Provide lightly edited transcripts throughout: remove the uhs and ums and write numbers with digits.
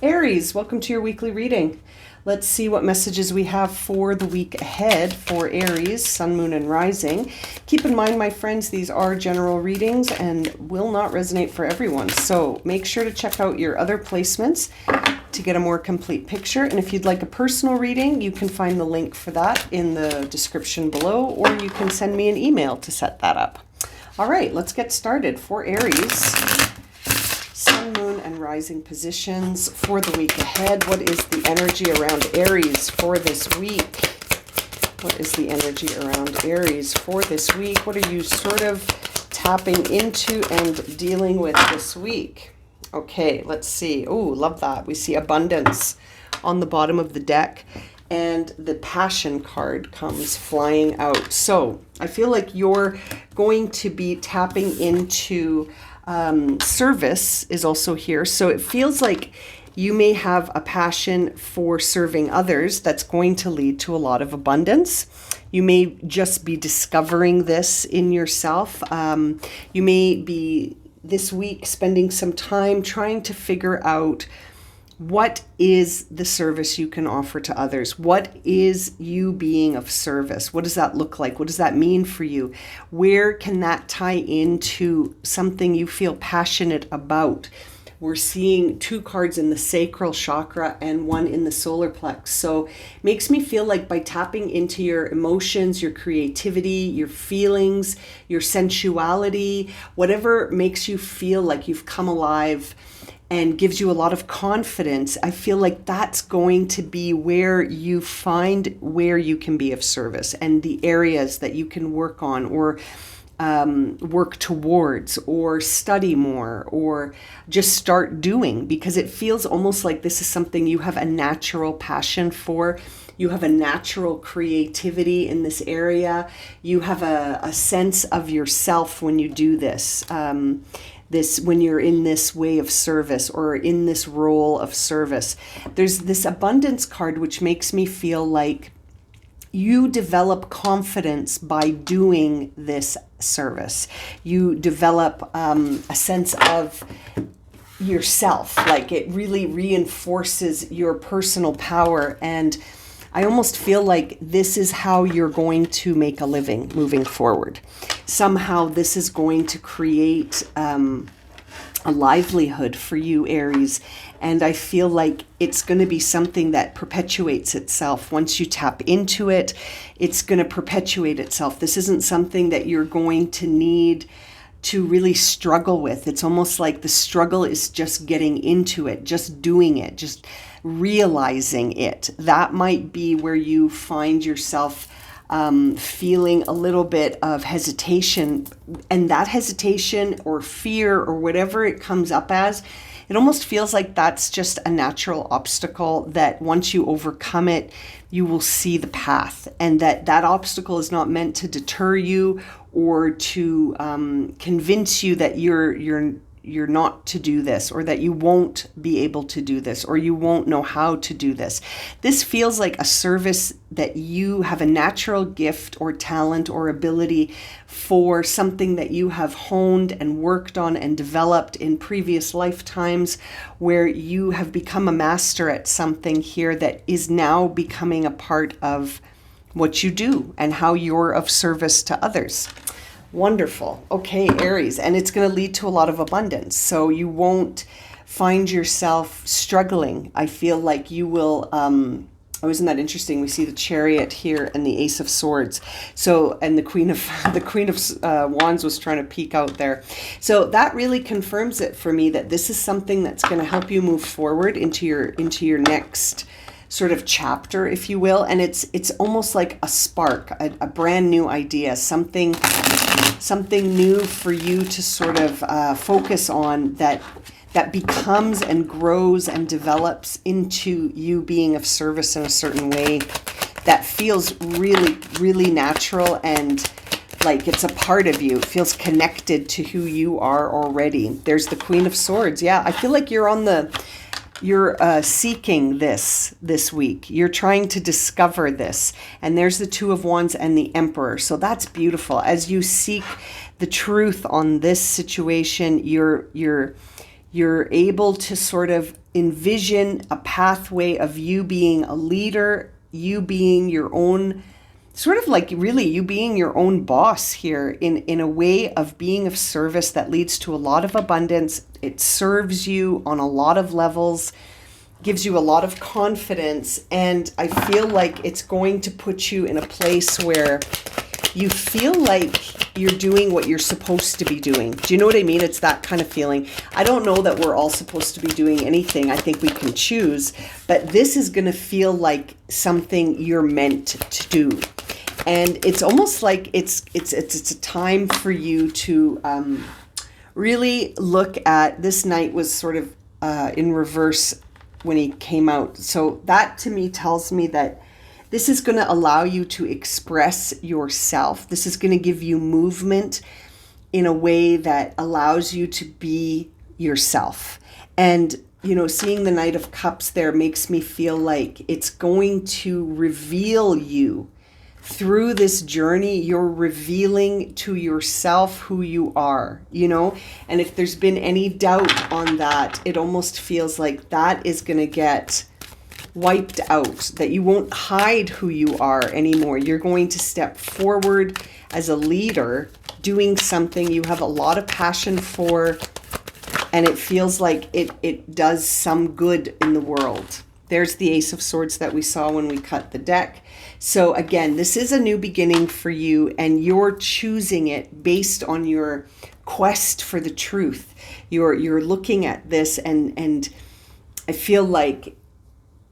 Aries, welcome to your weekly reading. Let's see what messages we have for the week ahead for Aries, Sun, Moon, and Rising. Keep in mind, my friends, these are general readings and will not resonate for everyone. So make sure to check out your other placements to get a more complete picture. And if you'd like a personal reading, you can find the link for that in the description below, or you can send me an email to set that up. All right, let's get started for Aries. Sun, Moon, and Rising positions for the week ahead. What is the energy around Aries for this week? What is the energy around Aries for this week? What are you sort of tapping into and dealing with this week? Okay, let's see. Oh, love that. We see abundance on the bottom of the deck, and the passion card comes flying out. So I feel like you're going to be tapping into service is also here. So it feels like you may have a passion for serving others that's going to lead to a lot of abundance. You may just be discovering this in yourself. You may be this week spending some time trying to figure out what is the service you can offer to others? What is you being of service? What does that look like? What does that mean for you? Where can that tie into something you feel passionate about? We're seeing two cards in the sacral chakra and one in the solar plex. So it makes me feel like by tapping into your emotions, your creativity, your feelings, your sensuality, whatever makes you feel like you've come alive and gives you a lot of confidence, I feel like that's going to be where you find where you can be of service and the areas that you can work on or work towards or study more or just start doing, because it feels almost like this is something you have a natural passion for. You have a natural creativity in this area. You have a sense of yourself when you do this. When you're in this way of service or in this role of service. There's this abundance card which makes me feel like you develop confidence by doing this service. You develop a sense of yourself, like it really reinforces your personal power. And I almost feel like this is how you're going to make a living moving forward. Somehow this is going to create a livelihood for you, Aries. And I feel like it's going to be something that perpetuates itself. Once you tap into it, it's going to perpetuate itself. This isn't something that you're going to need to really struggle with. It's almost like the struggle is just getting into it, just doing it, just realizing it. That might be where you find yourself feeling a little bit of hesitation, and that hesitation or fear or whatever it comes up as, it almost feels like that's just a natural obstacle that once you overcome it, you will see the path, and that obstacle is not meant to deter you or to convince you that you're not to do this, or that you won't be able to do this, or you won't know how to do this. This feels like a service that you have a natural gift or talent or ability for, something that you have honed and worked on and developed in previous lifetimes, where you have become a master at something here that is now becoming a part of what you do and how you're of service to others. Wonderful. Okay, Aries, and it's going to lead to a lot of abundance. So you won't find yourself struggling. I feel like you will, oh, isn't that interesting? We see the Chariot here and the Ace of Swords. So, and the Queen of Wands was trying to peek out there. So that really confirms it for me that this is something that's going to help you move forward into your next sort of chapter, if you will. And it's almost like a spark, a brand new idea, something new for you to sort of focus on that becomes and grows and develops into you being of service in a certain way that feels really, really natural and like it's a part of you. It feels connected to who you are already. There's the Queen of Swords. Yeah, I feel like you're seeking this week. You're trying to discover this. And there's the Two of Wands and the Emperor. So that's beautiful. As you seek the truth on this situation, you're You're able to sort of envision a pathway of you being a leader, you being your own, sort of like really you being your own boss here in a way of being of service that leads to a lot of abundance. It serves you on a lot of levels, gives you a lot of confidence, and I feel like it's going to put you in a place where you feel like you're doing what you're supposed to be doing. Do you know what I mean? It's that kind of feeling. I don't know that we're all supposed to be doing anything. I think we can choose, but this is going to feel like something you're meant to do. And it's almost like it's a time for you to really look at, this night was sort of in reverse when he came out. So that to me tells me that this is going to allow you to express yourself. This is going to give you movement in a way that allows you to be yourself. And, you know, seeing the Knight of Cups there makes me feel like it's going to reveal you. Through this journey, you're revealing to yourself who you are, you know? And if there's been any doubt on that, it almost feels like that is going to get wiped out, that you won't hide who you are anymore. You're going to step forward as a leader, doing something you have a lot of passion for, and it feels like it does some good in the world. There's the Ace of Swords that we saw when we cut the deck. So again, this is a new beginning for you, and you're choosing it based on your quest for the truth. You're looking at this, and I feel like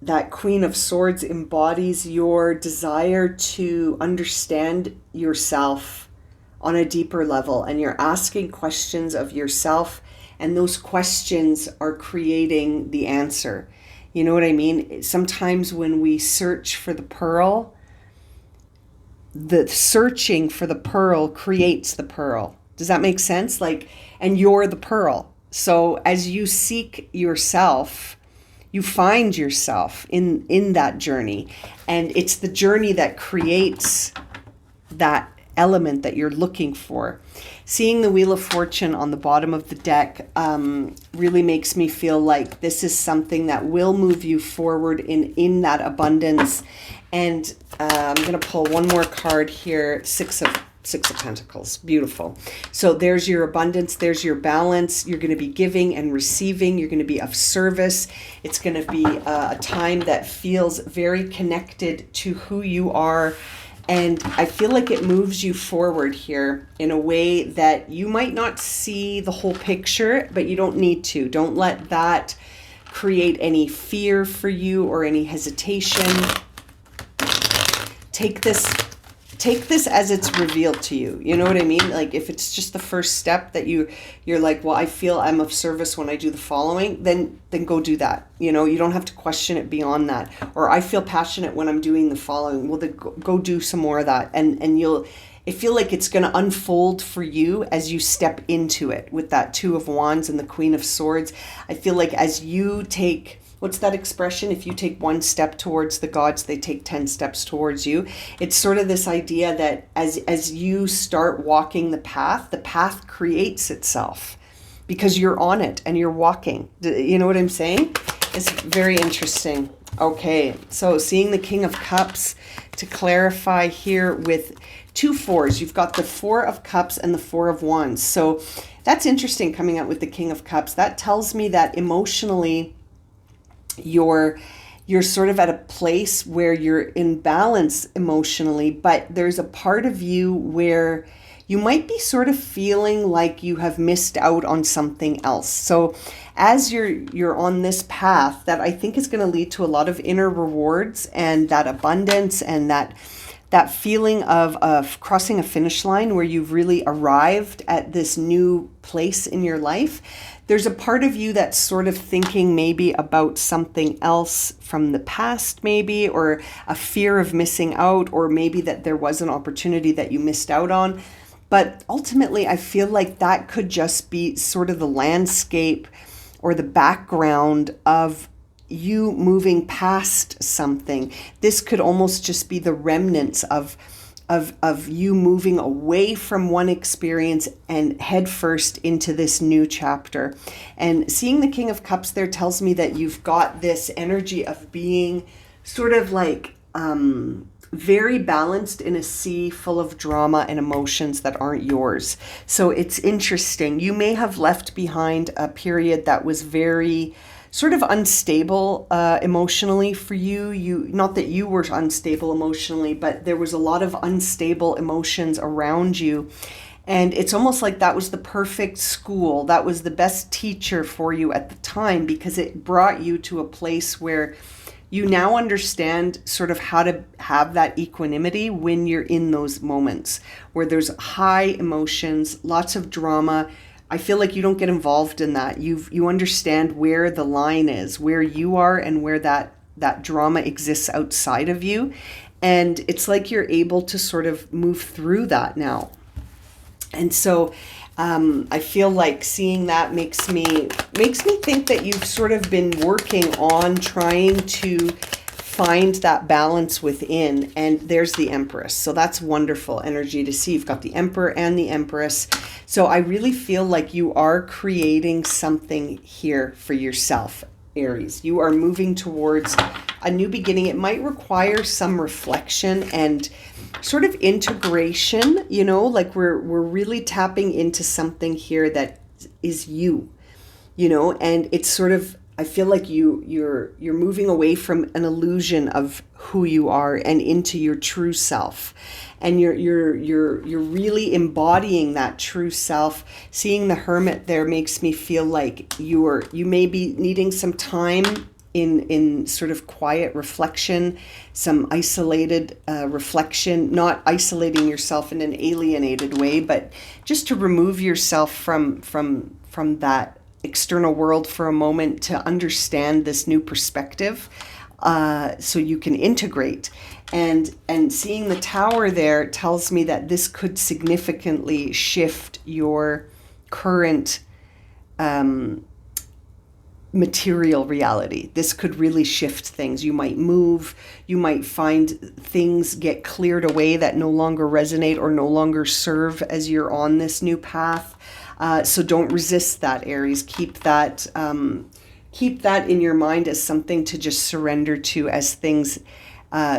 that Queen of Swords embodies your desire to understand yourself on a deeper level, and you're asking questions of yourself, and those questions are creating the answer. You know what I mean? Sometimes when we search for the pearl, the searching for the pearl creates the pearl. Does that make sense? Like, and you're the pearl. So as you seek yourself, you find yourself in that journey, and it's the journey that creates that element that you're looking for. Seeing the Wheel of Fortune on the bottom of the deck really makes me feel like this is something that will move you forward in that abundance. And I'm going to pull one more card here. Six of Pentacles. Beautiful. So there's your abundance. There's your balance. You're going to be giving and receiving. You're going to be of service. It's going to be a time that feels very connected to who you are. And I feel like it moves you forward here in a way that you might not see the whole picture, but you don't need to. Don't let that create any fear for you or any hesitation. Take this as it's revealed to you. You know what I mean? Like if it's just the first step that you're like, well, I feel I'm of service when I do the following, then go do that. You know, you don't have to question it beyond that. Or I feel passionate when I'm doing the following. Well, then go do some more of that. And I feel like it's going to unfold for you as you step into it with that Two of Wands and the Queen of Swords. I feel like as you take, what's that expression? If you take one step towards the gods, they take 10 steps towards you. It's sort of this idea that as you start walking the path creates itself because you're on it and you're walking. You know what I'm saying? It's very interesting. Okay, so seeing the King of Cups, to clarify here with two fours, you've got the Four of Cups and the Four of Wands. So that's interesting coming out with the King of Cups. That tells me that emotionally, you're sort of at a place where you're in balance emotionally, but there's a part of you where you might be sort of feeling like you have missed out on something else. So as you're on this path that I think is going to lead to a lot of inner rewards and that abundance and that feeling of crossing a finish line where you've really arrived at this new place in your life, there's a part of you that's sort of thinking maybe about something else from the past maybe, or a fear of missing out, or maybe that there was an opportunity that you missed out on. But ultimately, I feel like that could just be sort of the landscape or the background of you moving past something. This could almost just be the remnants of of you moving away from one experience and head first into this new chapter. And seeing the King of Cups there tells me that you've got this energy of being sort of like very balanced in a sea full of drama and emotions that aren't yours. So it's interesting. You may have left behind a period that was very sort of unstable emotionally for you. Not that you were unstable emotionally, but there was a lot of unstable emotions around you. And it's almost like that was the perfect school. That was the best teacher for you at the time, because it brought you to a place where you now understand sort of how to have that equanimity when you're in those moments where there's high emotions, lots of drama. I feel like you don't get involved in that. You understand where the line is, where you are and where that drama exists outside of you. And it's like you're able to sort of move through that now. And so I feel like seeing that makes me think that you've sort of been working on trying to find that balance within. And there's the Empress. So that's wonderful energy to see. You've got the Emperor and the Empress. So I really feel like you are creating something here for yourself, Aries. You are moving towards a new beginning. It might require some reflection and sort of integration, like we're really tapping into something here that is you, and it's sort of, I feel like you're moving away from an illusion of who you are and into your true self. And you're really embodying that true self. Seeing the Hermit there makes me feel like you may be needing some time in sort of quiet reflection, some isolated reflection, not isolating yourself in an alienated way, but just to remove yourself from that external world for a moment to understand this new perspective, so you can integrate. And seeing the Tower there tells me that this could significantly shift your current material reality. This could really shift things. You might move, you might find things get cleared away that no longer resonate or no longer serve as you're on this new path. So don't resist that, Aries. Keep that in your mind as something to just surrender to as things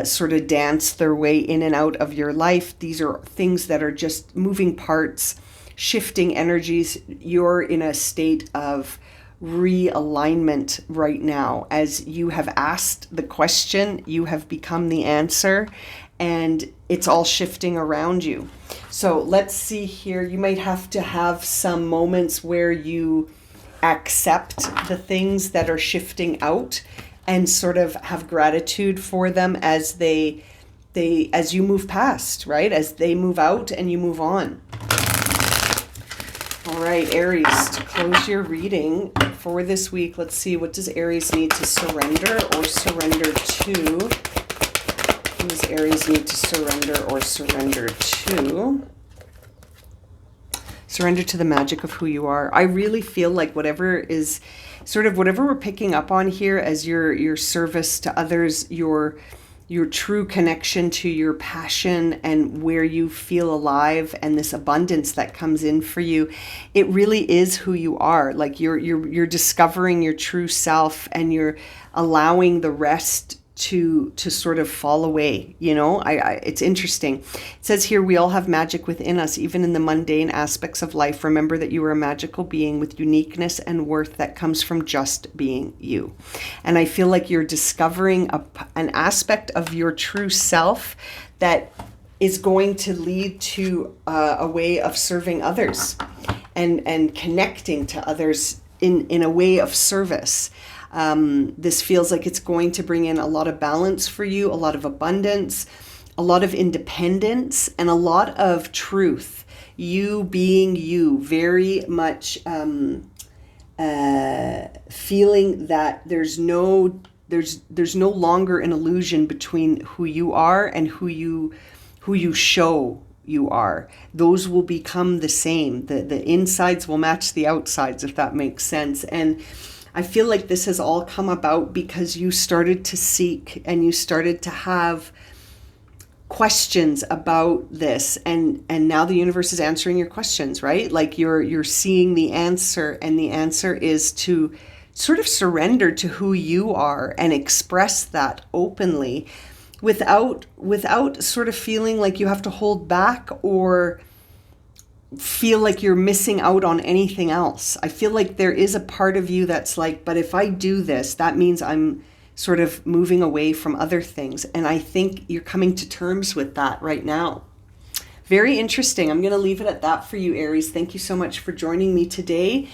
sort of dance their way in and out of your life. These are things that are just moving parts, shifting energies. You're in a state of realignment right now. As you have asked the question, you have become the answer, and it's all shifting around you. So let's see here. You might have to have some moments where you accept the things that are shifting out and sort of have gratitude for them as as you move past, right? As they move out and you move on. All right, Aries, to close your reading for this week, let's see, what does Aries need to surrender or surrender to? What does Aries need to surrender or surrender to? Surrender to the magic of who you are. I really feel like whatever we're picking up on here as your service to others, your true connection to your passion and where you feel alive and this abundance that comes in for you, it really is who you are. Like you're discovering your true self and you're allowing the rest to sort of fall away. It's interesting. It says here, we all have magic within us, even in the mundane aspects of life. Remember that you are a magical being with uniqueness and worth that comes from just being you. And I feel like you're discovering an aspect of your true self that is going to lead to a way of serving others and connecting to others in a way of service. This feels like it's going to bring in a lot of balance for you, a lot of abundance, a lot of independence, and a lot of truth. You being you, very much feeling that there's no longer an illusion between who you are and who you show you are. Those will become the same. The insides will match the outsides, if that makes sense. And I feel like this has all come about because you started to seek and you started to have questions about this, and now the universe is answering your questions, right? Like you're seeing the answer, and the answer is to sort of surrender to who you are and express that openly without sort of feeling like you have to hold back or feel like you're missing out on anything else. I feel like there is a part of you that's like, but if I do this, that means I'm sort of moving away from other things. And I think you're coming to terms with that right now. Very interesting. I'm going to leave it at that for you, Aries. Thank you so much for joining me today.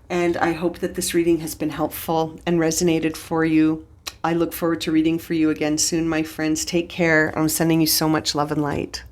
And I hope that this reading has been helpful and resonated for you. I look forward to reading for you again soon, my friends. Take care. I'm sending you so much love and light.